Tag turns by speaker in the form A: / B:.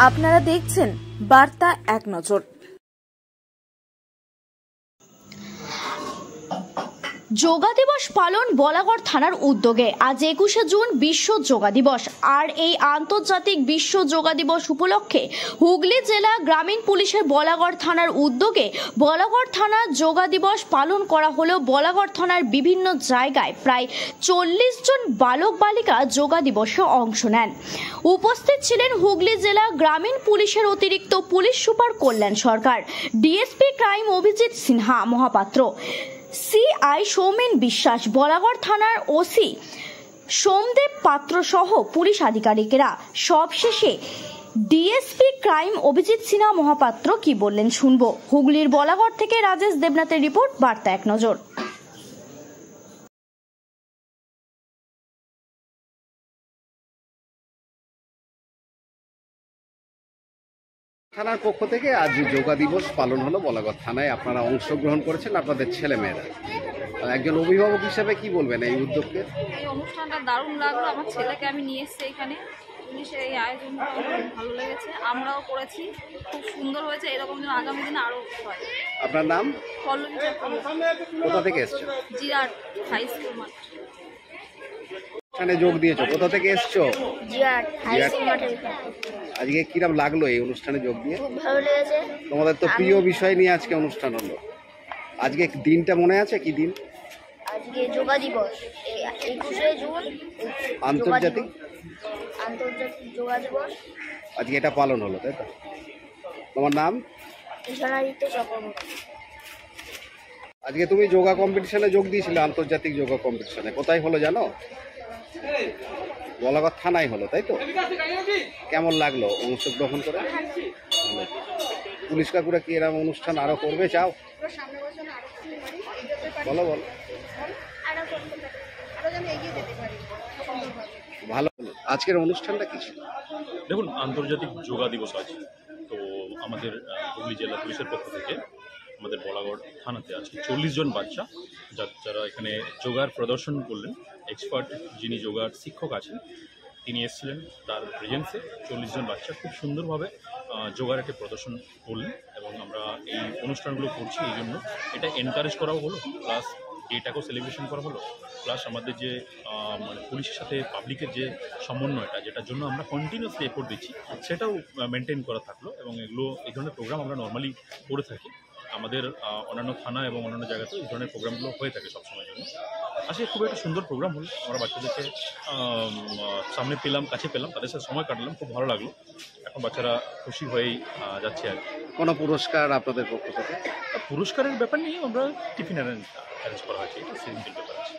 A: আপনারা দেখছেন বার্তা এক নজর।
B: যোগা দিবস পালন বলাগড় থানার উদ্যোগে। আজ 21শে জুন বিশ্ব যোগা দিবস। আর এই আন্তর্জাতিক বিশ্ব যোগা দিবস উপলক্ষে হুগলি জেলা গ্রামীণ পুলিশের বলাগড় থানার উদ্যোগে বলাগড় থানার যোগা দিবস পালন করা হলেও বলাগড় থানার বিভিন্ন জায়গায় প্রায় 40 জন বালক বালিকা যোগা দিবসে অংশ নেন। উপস্থিত ছিলেন হুগলি জেলা গ্রামীণ পুলিশের অতিরিক্ত police super Kalyan Sarkar, DSP crime Abhijit Sinha Mahapatra, CI Soumen Biswas, Balagarh থানার ওসি সোমদেব পাত্র সহ পুলিশ আধিকারিকেরা। সবশেষে ডিএসপি ক্রাইম অভিজিৎ সিনহা মহাপাত্র কি বললেন শুনবো। হুগলির বলাগড় থেকে রাজেশ দেবনাথের রিপোর্ট, বার্তা এক নজর।
C: থানার পক্ষ থেকে আজ যোগা দিবস পালন হলো বলাগড় থানায়। আপনারা অংশগ্রহণ করেছেন, আপনাদের ছেলেমেয়েরা। একজন অভিভাবক হিসেবে কি বলবেন এই উদ্যোগকে?
D: এই অনুষ্ঠানটা দারুণ লাগলো। আমার ছেলেকে আমি নিয়ে এসেছি এখানে। পুলিশের এই আয়োজনটা খুব ভালো লেগেছে, আমরাও করেছি, খুব সুন্দর হয়েছে। এরকম যেন আগামী দিনে আরও হয়।
C: আপনার নাম?
D: পল্লবী চক্রবর্তী।
C: কোথা থেকে এসছো?
D: জিরাট হাই স্কুল মাঠ।
C: এখানে যোগ দিয়েছো, কোথা থেকে এসছো?
E: জিরাট হাই স্কুল মাঠে।
C: আজকে কিরম লাগলো এই অনুষ্ঠানে যোগ দিয়ে?
E: খুব ভালো লেগেছে।
C: তোমাদের তো প্রিয় বিষয় নিয়ে আজকে অনুষ্ঠান হলো। আজকে দিনটা মনে আছে? কি দিন?
E: আজকে যোগা দিবস, 21শে জুন
C: আন্তর্জাতিক
E: যোগা দিবস।
C: আজকে এটা পালন হলো, তাই তো? তোমার নাম?
E: ঈশানাদিত্য চক্রবর্তী।
C: আজকে তুমি যোগা কম্পিটিশনে যোগ দিয়েছিলে, আন্তর্জাতিক যোগা কম্পিটিশনে। কোথায় হলো জানো? বলাগড় থানায় হলো, তাই তো? কেমন লাগলো অংশগ্রহণ করে? পুলিশ কাকুরা কি এরকম অনুষ্ঠান আরো করবে চাও? বলো বলো। ভালো হলো। আজকের অনুষ্ঠানটা কি ছিল?
F: দেখুন, আন্তর্জাতিক যোগা দিবস আছে, তো আমাদের হুগলি জেলা পুলিশের পক্ষ থেকে আমাদের বলাগড় থানাতে আছে 40 জন বাচ্চা যারা এখানে যোগার প্রদর্শন করলেন। এক্সপার্ট যিনি যোগার শিক্ষক আছেন তিনি এসেছিলেন, তার প্রেজেন্সে 40 জন বাচ্চা খুব সুন্দরভাবে যোগার একটা প্রদর্শন করলেন। এবং আমরা এই অনুষ্ঠানগুলো করছি এই জন্য, এটা এনকারেজ করাও হলো, প্লাস এটাকেও সেলিব্রেশন করা হলো, প্লাস আমাদের যে মানে পুলিশের সাথে পাবলিকের যে সমন্বয়টা, যেটার জন্য আমরা কন্টিনিউসলি এফোর্ট দিচ্ছি, সেটাও মেনটেন করা থাকলো। এবং এই ধরনের প্রোগ্রাম আমরা নর্মালি করে থাকি। আমাদের অন্যান্য থানা এবং অন্যান্য জায়গাতেও এই ধরনের প্রোগ্রামগুলো হয়ে থাকে সবসময়ের জন্য। আসলে খুব একটা সুন্দর প্রোগ্রাম হলো। আমরা বাচ্চাদেরকে সামনে পেলাম, কাছে পেলাম, তাদের সাথে সময় কাটালাম, খুব ভালো লাগলো। এখন বাচ্চারা খুশি হয়েই যাচ্ছে আর কি।
C: কোনো পুরস্কার আপনাদের পক্ষ থেকে?
F: পুরস্কারের ব্যাপার নিয়ে আমরা টিফিন অ্যারেঞ্জ করা হয়েছে, এটা সিম্পল ব্যাপার আছে।